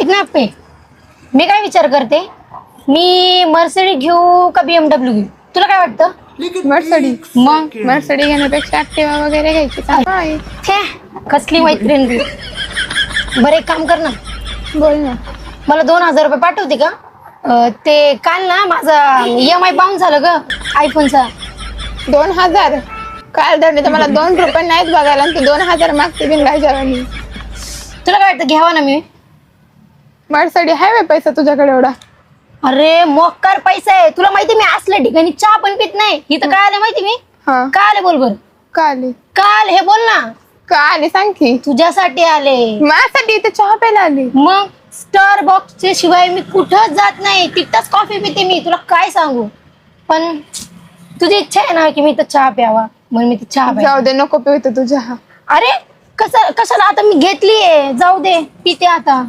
कितना पे? मी काय विचार करते, मी मर्सिडीज घेऊ का BMW घेऊ? तुला काय वाटतं? मर्सिडीज. मग मर्सिडीज घेण्यापेक्षा ऍक्टिवा वगैरे घ्यायची का? हाय. छे, कसली मैत्रीण तू. बरं एक काम कर ना, बोल ना. मला 2,000 रुपये पाठवते का? ते काल ना माझा EMI बाउन्स झालं ग आयफोनचा. 2,000 काय धरले तर मला 2 रुपये नाहीत बघायला आणि तू 2,000 मागते बिन गायच्यावानी. तुला काय वाटतं घ्यावा ना मी? मर्सिडीज आहे व्हय पैसा तुझ्याकडे एवढा? अरे मोकार पैसा आहे. तुला माहिती मी असल्या ठिकाणी चहा पण पित नाही. इथं काय आलं माहिती मी? हा. काय आले बोल बर. का आली? काल हे बोल ना. का आली सांग की. तुझ्यासाठी आले. माझ्यासाठी इथे चहा प्यायला आली? मग स्टारबक्सच्या शिवाय मी कुठंच जात नाही. तिथंच कॉफी पिते मी. तुला काय सांगू. पण तुझी इच्छा आहे ना की मी इथं चहा प्यावा, म्हणून मी इथं चहा प्यावा. जाऊ दे नको पिऊ इथं तुझ्या. अरे कशाला आता मी घेतलीये, जाऊ दे पिते आता.